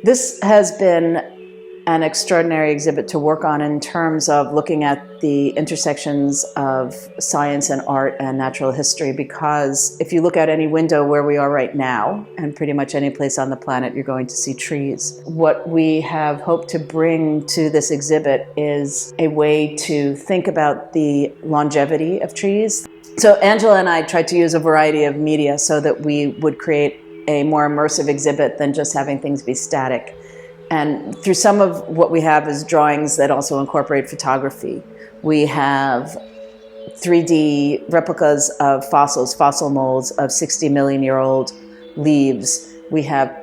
This has been an extraordinary exhibit to work on in terms of looking at the intersections of science and art and natural history, because if you look out any window where we are right now, and pretty much any place on the planet, you're going to see trees. What we have hoped to bring to this exhibit is a way to think about the longevity of trees. So Angela and I tried to use a variety of media so that we would create a more immersive exhibit than just having things be static. And through some of what we have is drawings that also incorporate photography. We have 3D replicas of fossils, fossil molds of 60 million year old leaves. We have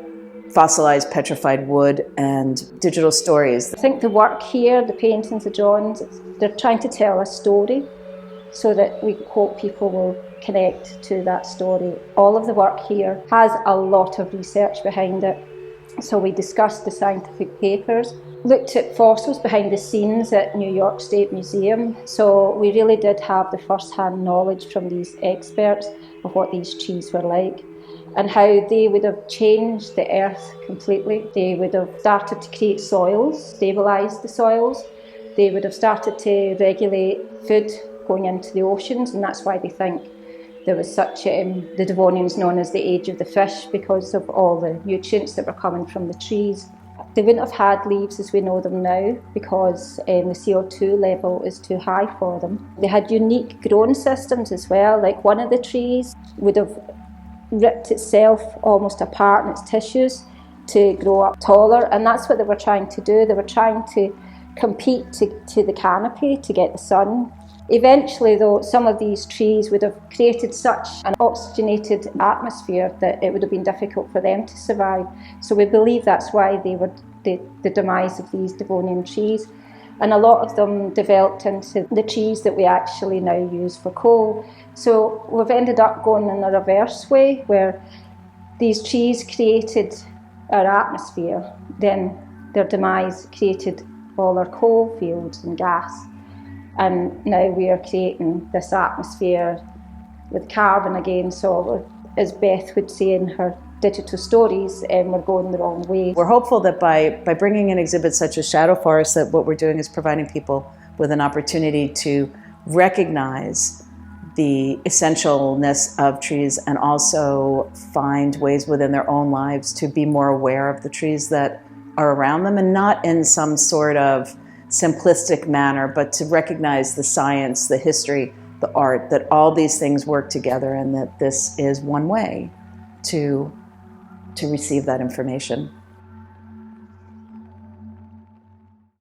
fossilized petrified wood and digital stories. I think the work here, the paintings, the drawings, they're trying to tell a story so that we hope people will connect to that story. All of the work here has a lot of research behind it. So we discussed the scientific papers, looked at fossils behind the scenes at New York State Museum. So we really did have the first-hand knowledge from these experts of what these trees were like and how they would have changed the earth completely. They would have started to create soils, stabilise the soils. They would have started to regulate food going into the oceans, and that's why they think there was such, the Devonian's known as the age of the fish because of all the nutrients that were coming from the trees. They wouldn't have had leaves as we know them now because the CO2 level is too high for them. They had unique growing systems as well, like one of the trees would have ripped itself almost apart in its tissues to grow up taller, and that's what they were trying to do. They were trying to compete to the canopy to get the sun. Eventually, though, some of these trees would have created such an oxygenated atmosphere that it would have been difficult for them to survive. So we believe that's why they were the demise of these Devonian trees. And a lot of them developed into the trees that we actually now use for coal. So we've ended up going in a reverse way, where these trees created our atmosphere, then their demise created all our coal fields and gas. And now we are creating this atmosphere with carbon again. So as Beth would say in her digital stories, we're going the wrong way. We're hopeful that by bringing in exhibits such as Shadow Forest, that what we're doing is providing people with an opportunity to recognize the essentialness of trees and also find ways within their own lives to be more aware of the trees that are around them, and not in some sort of simplistic manner, but to recognize the science, the history, the art, that all these things work together and that this is one way to receive that information.